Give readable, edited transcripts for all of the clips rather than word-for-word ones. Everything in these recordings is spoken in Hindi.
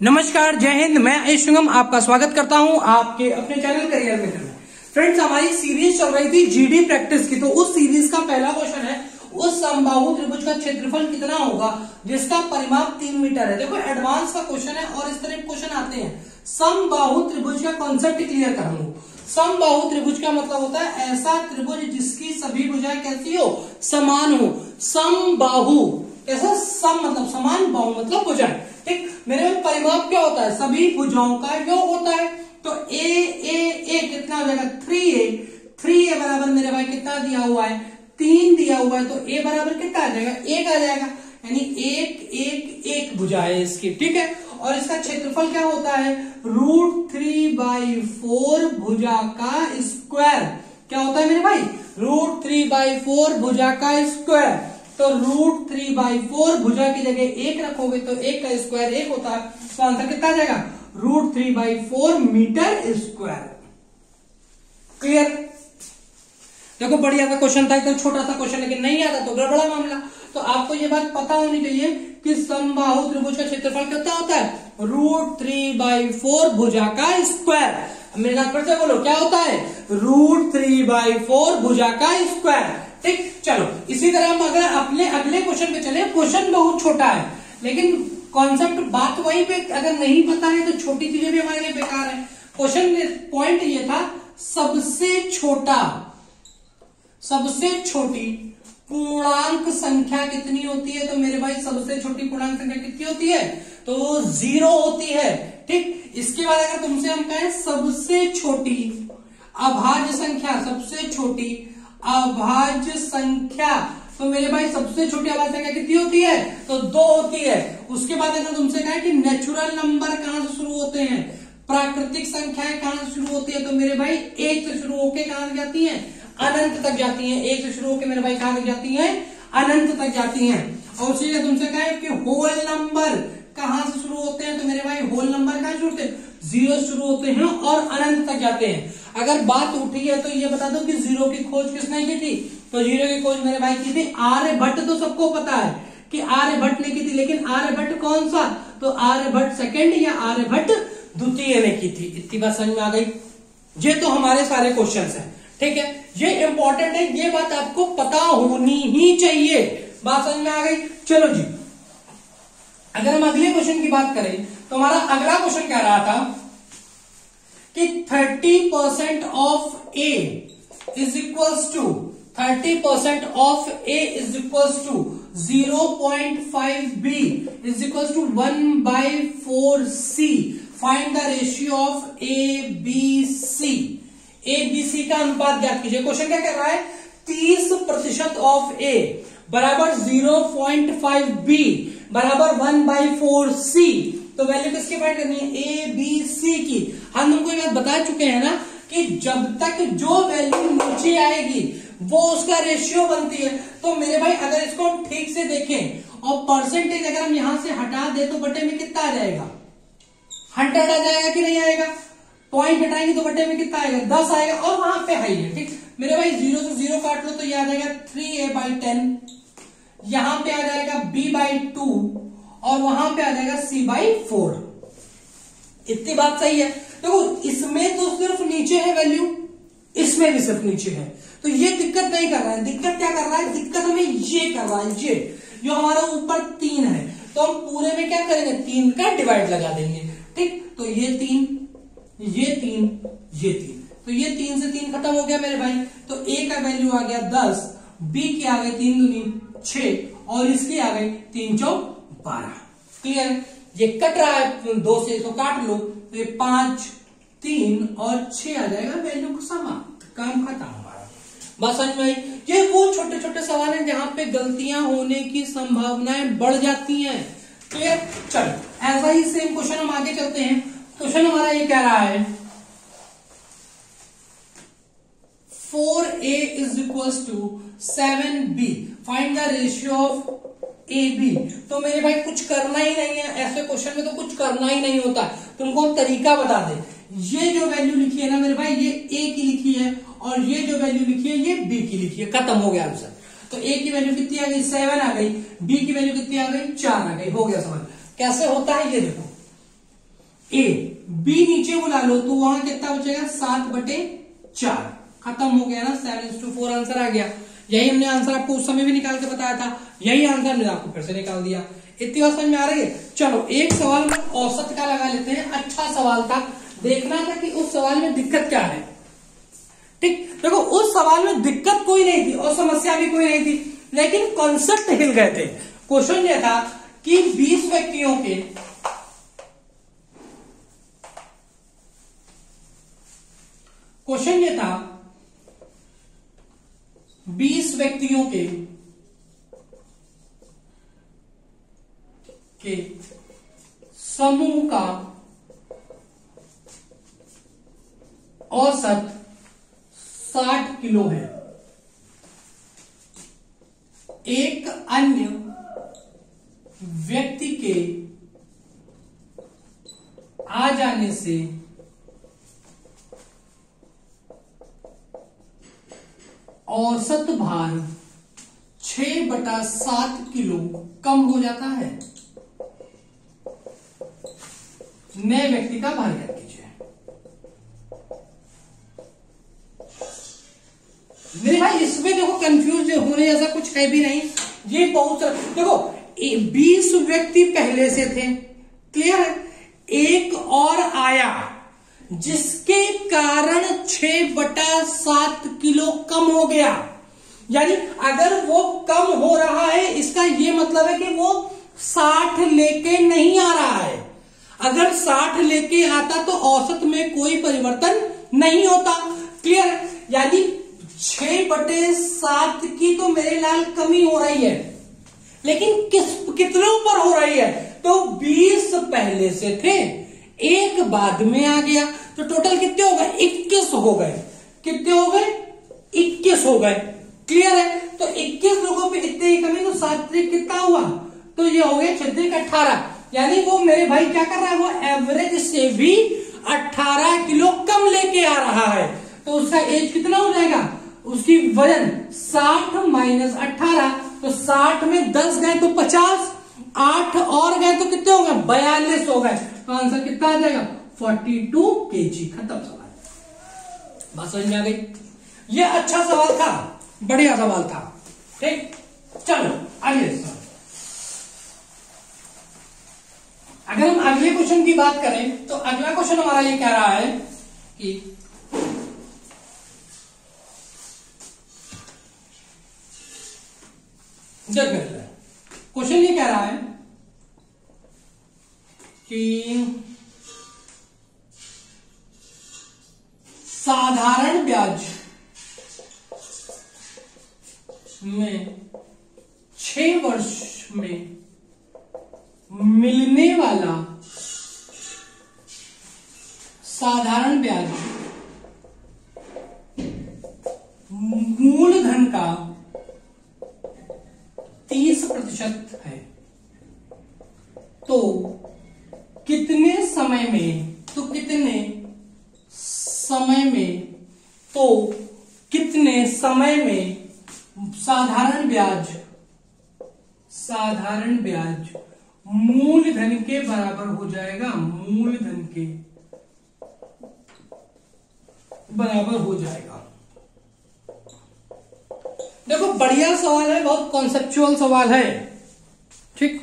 नमस्कार, जय हिंद। मैं आयुष संगम आपका स्वागत करता हूं आपके अपने चैनल करियर मेथड में। फ्रेंड्स, हमारी सीरीज चल रही थी जीडी प्रैक्टिस की, तो उस सीरीज का पहला क्वेश्चन है उस समबाहु त्रिभुज का क्षेत्रफल कितना होगा जिसका परिमाप 3 मीटर है। देखो, एडवांस का क्वेश्चन है और इस तरह के क्वेश्चन आते हैं। समबाहु त्रिभुज का कॉन्सेप्ट क्लियर कर लूं। समबाहु त्रिभुज का मतलब होता है ऐसा त्रिभुज जिसकी सभी भुजाएं कैसी हो, समान हो। समबाहु कैसा, सम मतलब समान, बाहु मतलब भुजाएं। ठीक, मेरे में परिमाप क्या होता है, सभी भुजाओं का योग होता है। तो ए कितना हो जाएगा, 3a बराबर मेरे भाई कितना दिया हुआ है, 3 दिया हुआ है। तो a बराबर कितना आ जाएगा, 1 आ जाएगा। यानी एक भुजा है इसकी। ठीक है, और इसका क्षेत्रफल क्या होता है, √3/4 भुजा का स्क्वायर। क्या होता है मेरे भाई, √3/4 भुजा का स्क्वायर। तो √3/4 भुजा की जगह 1 रखोगे तो 1 का स्क्वायर 1 होता है। तो आंसर कितना आ जाएगा, √3/4 मीटर स्क्वायर। क्लियर। देखो, बढ़िया सा क्वेश्चन था, एकदम छोटा सा क्वेश्चन, लेकिन नहीं आता तो गड़बड़ा मामला। तो आपको ये बात पता होनी चाहिए कि समबाहु त्रिभुज का क्षेत्रफल कितना होता है, √3/4 भुजा का स्क्वायर। मेरे साथ फिर से बोलो, क्या होता है, √3/4 भुजा का स्क्वायर। ठीक, चलो इसी तरह हम अगर अपने अगले क्वेश्चन पे चले। क्वेश्चन बहुत छोटा है, लेकिन कॉन्सेप्ट बात वहीं पे अगर नहीं पता है तो छोटी चीजें भी हमारे लिए बेकार है। क्वेश्चन पॉइंट ये था, सबसे छोटी पूर्णांक संख्या कितनी होती है। तो मेरे भाई सबसे छोटी पूर्णांक संख्या कितनी होती है, तो 0 होती है। ठीक, इसके बाद अगर तुमसे हम कहें सबसे छोटी अभाज्य संख्या, सबसे छोटी अभाज्य संख्या, तो मेरे भाई सबसे छोटी अभाज्य संख्या कितनी होती है, तो 2 होती है। उसके बाद अगर तुमसे कहें कि नेचुरल नंबर कहां से शुरू होते हैं, प्राकृतिक संख्याएं कहां से शुरू होती है, तो मेरे भाई 1 से शुरू होकर कहां जाती है, अनंत तक जाती हैं। 1 से शुरू होकर मेरे भाई कहां तक जाती हैं, अनंत तक जाती हैं। और उसी से तुमसे कहें कि होल नंबर कहां से शुरू होते हैं, तो मेरे भाई होल नंबर कहां शुरू होते हैं, 0 शुरू होते हैं और अनंत तक जाते हैं। अगर बात उठी है तो ये बता दो कि 0 की खोज किसने की थी, तो 0 की खोज मेरे भाई की थी आर्यभट्ट। तो सबको पता है कि आर्यभट्ट ने की थी, लेकिन आर्यभट्ट कौन सा, तो आर्यभट्ट सेकंड या आर्यभट्ट द्वितीय ने की थी। इतनी बात समझ में आ गई। ये तो हमारे सारे क्वेश्चंस हैं। ठीक है, ये इंपॉर्टेंट है, ये बात आपको पता होनी ही चाहिए। बात समझ में आ गई। चलो जी, अगर हम अगले क्वेश्चन की बात करें तो हमारा अगला क्वेश्चन क्या रहा था कि 30% of A is equals to 0.5b is equals to 1/4c। Find the ratio of ABC। ABC का अनुपात ज्ञात कीजिए। क्वेश्चन क्या कर रहा है, 30% ऑफ A बराबर 0.5B बराबर 1/4C। तो वैल्यू किसकी फाइंड करनी है, ABC की। हम तुमको ये बात बता चुके हैं ना कि जब तक जो वैल्यू नीचे आएगी वो उसका रेशियो बनती है। तो मेरे भाई अगर इसको हम ठीक से देखें और परसेंटेज अगर हम यहां से हटा दे तो बटे में कितना आ जाएगा, 100 आ जाएगा कि नहीं आएगा। पॉइंट हटाएंगे तो बटे में कितना आएगा, 10 आएगा। और वहां पे हाई है। ठीक, मेरे भाई 0 से 0 काट लो तो ये आ जाएगा 3a/10। यहां पे आ जाएगा b/2 और वहां पे आ जाएगा c/4। इतनी बात सही है। देखो, इसमें तो सिर्फ नीचे है वैल्यू, इसमें भी सिर्फ नीचे है, तो ये दिक्कत नहीं कर रहा है। दिक्कत क्या कर रहा है, दिक्कत हमें ये कर रहा है, ये जो हमारा ऊपर 3 है, तो हम पूरे में क्या करेंगे, 3 का डिवाइड लगा देंगे। ठीक, तो ये 3, ये 3, ये 3, तो ये 3 से 3 खत्म हो गया मेरे भाई। तो a का वैल्यू आ गया 10, b की आ गई 3 दूनी 6 और इसकी आ गई 3 चौक 12। क्लियर। ये कट रहा है 2 से, तो काट लो, तो ये 5, 3 और 6 आ जाएगा। वैल्यू को समाप्त, काम खत्म हमारा। बस समझ में आई। ये वो छोटे छोटे सवाल हैं जहां पे गलतियां होने की संभावनाएं बढ़ जाती हैं। क्लियर। चलो, ऐसा ही सेम क्वेश्चन हम आगे चलते हैं। क्वेश्चन हमारा ये कह रहा है 4a is equals to 7b। Find the ratio of AB। तो मेरे भाई कुछ करना ही नहीं है, ऐसे क्वेश्चन में तो कुछ करना ही नहीं होता। तुमको तरीका बता दे, ये जो वैल्यू लिखी है ना मेरे भाई, ये A की लिखी है और ये जो वैल्यू लिखी है ये B की लिखी है। खत्म हो गया आंसर। तो A की वैल्यू कितनी आ गई, 7 आ गई। B की वैल्यू कितनी आ गई, 4 आ गई। हो गया समझ। कैसे होता है ये देखो, ए, बी नीचे बुला लो तो वहां कितना बचेगा 7/4, खत्म हो गया ना, 7:4 आंसर आ गया। यही हमने आंसर आपको उस समय भी निकाल के बताया था, यही आंसर हमने आपको फिर से निकाल दिया। इतनी बात समझ में आ रही है? चलो एक सवाल में औसत का लगा लेते हैं, अच्छा सवाल था, देखना था कि उस सवाल में दिक्कत क्या है। ठीक, देखो उस सवाल में दिक्कत कोई नहीं थी और समस्या भी कोई नहीं थी, लेकिन कॉन्सेप्ट हिल गए थे। क्वेश्चन यह था कि 20 व्यक्तियों के क्वेश्चन ये था 20 व्यक्तियों के समूह का औसत 60 किलो है। एक अन्य व्यक्ति के आ जाने से औसत भार 6/7 किलो कम हो जाता है। नए व्यक्ति का भार ज्ञात कीजिए। मेरे भाई इसमें देखो कंफ्यूज होने जैसा कुछ है भी नहीं, ये बहुत देखो 20 व्यक्ति पहले से थे, क्लियर है, एक और आया जिसके कारण 6/7 किलो कम हो गया। यानी अगर वो कम हो रहा है इसका ये मतलब है कि वो 60 लेके नहीं आ रहा है। अगर 60 लेके आता तो औसत में कोई परिवर्तन नहीं होता, क्लियर है। यानी 6/7 की तो मेरे लाल कमी हो रही है, लेकिन कितने ऊपर हो रही है? तो 20 पहले से थे, एक बाद में आ गया, तो टोटल कितने हो गए? 21 हो गए। कितने हो गए? 21 हो गए, क्लियर है। तो 21 लोगों पे इतने ही कमी, तो 7 कितना हुआ? तो ये हो गया 18। यानी वो मेरे भाई क्या कर रहा है, वो एवरेज से भी 18 किलो कम लेके आ रहा है। तो उसका एज कितना हो जाएगा? उसकी वजन 60 माइनस 18, तो 60 में 10 गए तो 50, 8 और गए तो कितने हो गए? 42 हो गए। तो आंसर कितना आ जाएगा? 42 kg। खत्म सवाल। बात समझ में आ गई? ये अच्छा सवाल था, बढ़िया सवाल था। ठीक, चलो अगले सवाल। अगर हम अगले क्वेश्चन की बात करें तो अगला क्वेश्चन हमारा ये कह रहा है कि क्वेश्चन ये कह रहा है कि साधारण ब्याज में 6 वर्ष में मिलने वाला साधारण ब्याज मूलधन का 30% है, तो कितने समय में साधारण ब्याज मूलधन के बराबर हो जाएगा? मूलधन के बराबर हो जाएगा। देखो बढ़िया सवाल है, बहुत कॉन्सेप्चुअल सवाल है। ठीक,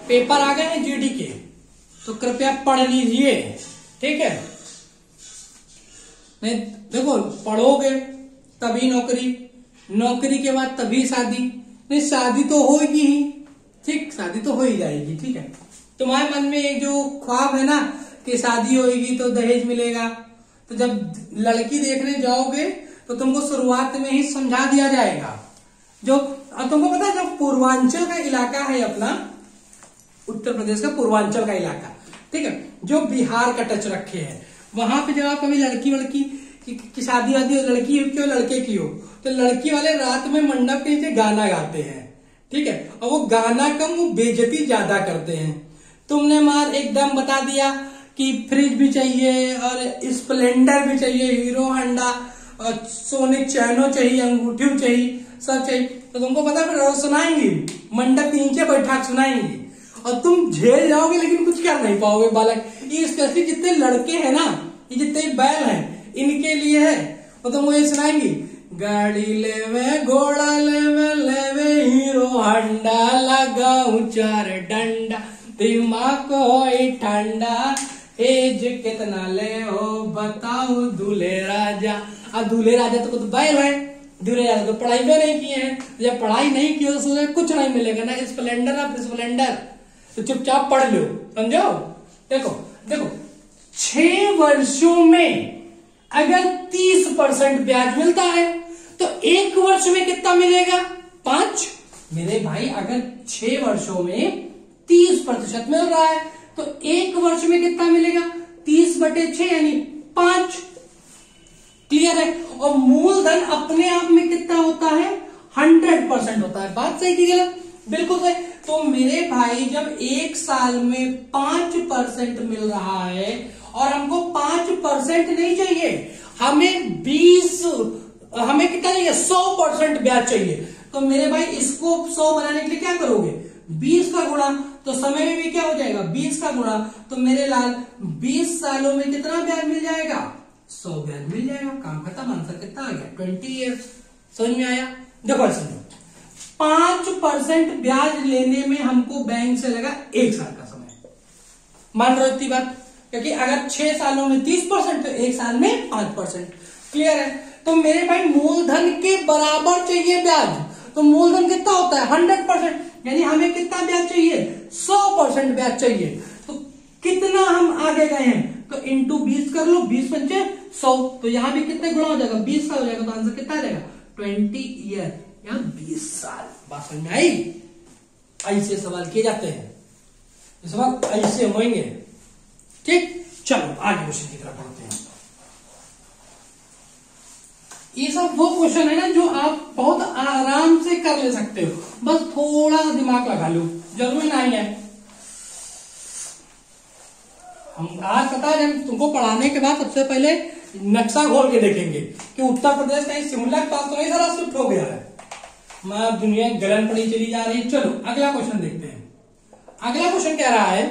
पेपर आ गए हैं जीडी के, तो कृपया पढ़ लीजिए, ठीक है। नहीं देखो, पढ़ोगे तभी नौकरी, नौकरी के बाद तभी शादी, नहीं शादी तो होगी ही, ठीक, शादी तो हो ही जाएगी, ठीक है। तुम्हारे मन में एक जो ख्वाब है ना कि शादी होगी तो दहेज मिलेगा, तो जब लड़की देखने जाओगे तो तुमको शुरुआत में ही समझा दिया जाएगा। जो तुमको पता है, जो पूर्वांचल का इलाका है अपना, उत्तर प्रदेश का पूर्वांचल का इलाका, ठीक है, जो बिहार का टच रखे है, वहां पे जब आप कभी लड़की वड़की की शादी वादी हो, लड़की की हो लड़के की हो, तो लड़की वाले रात में मंडप के नीचे गाना गाते हैं, ठीक है, और वो गाना कम, वो बेइज्जती ज्यादा करते हैं। तुमने मार एकदम बता दिया कि फ्रिज भी चाहिए और स्प्लेंडर भी चाहिए, हीरो होंडा और सोने चैनो चाहिए, अंगूठी चाहिए, सब चाहिए, तो तुमको पता है सुनाएंगी, मंडप के नीचे बैठा सुनाएंगी और तुम झेल जाओगे, लेकिन कुछ करना नहीं पाओगे बालक। ये स्पेशली जितने लड़के हैं ना, ये जितने बैल हैं, इनके लिए है। वो तो मुझे सुनाएंगी, गाड़ी लेवे घोड़ा लेवे लेवे हीरो हंडा, लगाऊ 4 डंडा, दिमाग होई ठंडा, एज कितना ले हो बताओ दूल्हे राजा। अब दूल्हे राजा तो बैल है, दूल्हे राजा तो पढ़ाई भी नहीं किए हैं, जब पढ़ाई नहीं की तो कुछ नहीं मिलेगा ना स्प्लेंडर ना स्प्लेंडर, तो चुपचाप पढ़ लो, समझो। देखो देखो 6 वर्षों में अगर 30% ब्याज मिलता है तो 1 वर्ष में कितना मिलेगा? 5। मेरे भाई अगर 6 वर्षों में 30% मिल रहा है तो 1 वर्ष में कितना मिलेगा? 30/6 यानी 5। क्लियर है? और मूलधन अपने आप में कितना होता है? 100% होता है। बात सही की गलत? बिल्कुल सही। तो मेरे भाई जब 1 साल में 5% मिल रहा है और हमको 5% नहीं चाहिए, हमें हमें कितना चाहिए? 100% ब्याज चाहिए। तो मेरे भाई इसको 100 बनाने के लिए क्या करोगे? 20 का गुणा, तो समय में भी क्या हो जाएगा? 20 का गुणा, तो मेरे लाल 20 सालों में कितना ब्याज मिल जाएगा? 100 ब्याज मिल जाएगा। काम खत्म। आंसर कितना आ गया? 20 ईयर्स। समझ में आया? देखो समझो, 5% ब्याज लेने में हमको बैंक से लगा 1 साल का समय। मान रहे हो इतनी बात? क्योंकि अगर 6 सालों में 30% तो 1 साल में 5%। क्लियर है? तो मेरे भाई मूलधन के बराबर चाहिए ब्याज। तो मूलधन कितना होता है? 100%, यानी हमें कितना ब्याज चाहिए? 100% ब्याज चाहिए। तो कितना हम आगे गए हैं? तो इंटू 20 कर लो, 20 पंचे 100, तो यहां भी कितने गुणा हो जाएगा? 20 का हो जाएगा। तो आंसर कितना आ जाएगा? 20 ईयर या 20 साल। बात समझ में आई? ऐसे सवाल किए जाते हैं, ये सवाल ऐसे होंगे। ठीक, चलो आगे क्वेश्चन की तरफ बढ़ते हैं। ये सब वो क्वेश्चन है ना जो आप बहुत आराम से कर ले सकते हो, बस थोड़ा दिमाग लगा लो, जरूरी नहीं है। हम आज पता है तुमको पढ़ाने के बाद सबसे पहले नक्शा खोल के देखेंगे कि उत्तर प्रदेश कहीं शिमला के पास तो नहीं सारा शिफ्ट हो गया है, मैं दुनिया गलन पड़ी चली जा रही है। चलो अगला क्वेश्चन देखते हैं। अगला क्वेश्चन कह रहा है,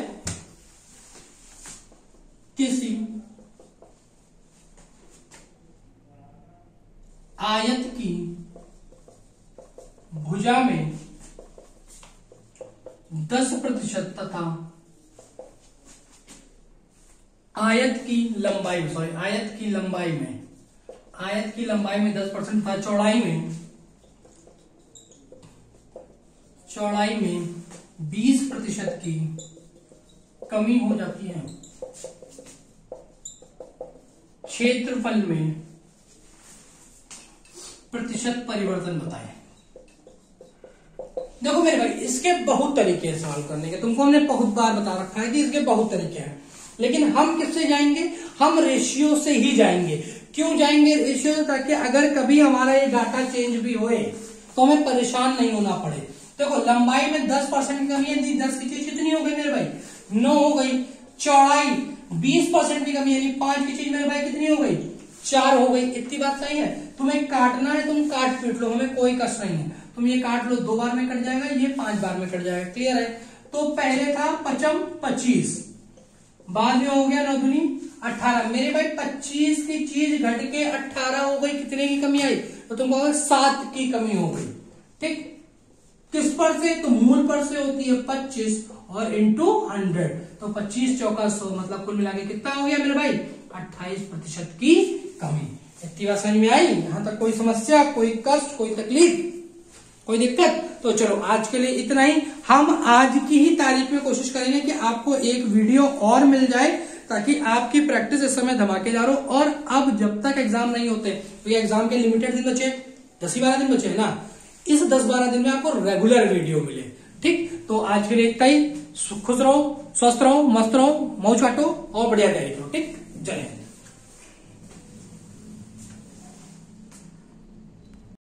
किसी आयत की भुजा में 10% तथा आयत की लंबाई में 10% था, चौड़ाई में 20% की कमी हो जाती है। क्षेत्रफल में प्रतिशत परिवर्तन बताएं। देखो मेरे भाई, इसके बहुत तरीके हैं सवाल करने के, तुमको हमने बहुत बार बता रखा है कि इसके बहुत तरीके हैं, लेकिन हम किससे जाएंगे? हम रेशियो से ही जाएंगे। क्यों जाएंगे रेशियो? ताकि अगर कभी हमारा ये डाटा चेंज भी होए तो हमें परेशान नहीं होना पड़े। देखो लंबाई में 10% की कमी है, 10 की चीज कितनी हो गई मेरे भाई? 9 हो गई। चौड़ाई 20% की कमी यानी 5 की चीज मेरे भाई कितनी हो गई? 4 हो गई। इतनी बात सही है? तुम्हें काटना है तुम काट पीट लो, हमें कोई कष्ट नहीं है। तुम ये काट लो, 2 बार में कट जाएगा, ये 5 बार में कट जाएगा। क्लियर है? तो पहले था 25, बाद में हो गया 9 दूनी 18। मेरे भाई 25 की चीज घट के 18 हो गई, कितने की कमी आई? तो तुमको 7 की कमी हो गई। ठीक, किस पर से? तो मूल पर से होती है 25 और इंटू 100, तो 25 चौका 100, मतलब कुल मिला के कितना हो गया मेरे भाई? 28% की कमी। इतनी बात समझ में आई? यहां तक कोई समस्या, कोई कष्ट, कोई तकलीफ, कोई दिक्कत? तो चलो आज के लिए इतना ही। हम आज की ही तारीख में कोशिश करेंगे कि आपको एक वीडियो और मिल जाए ताकि आपकी प्रैक्टिस इस समय धमाकेदार हो। और अब जब तक एग्जाम नहीं होते, तो ये एग्जाम के लिमिटेड दिन बचे, 10-12 दिन बचे है ना, इस 10-12 दिन में आपको रेगुलर वीडियो मिले। ठीक, तो आज के लिए इतना ही। खुश रहो, स्वस्थ रहो, मस्त रहो, मौज काटो और बढ़िया तैयारी करो। ठीक, जय हिंद।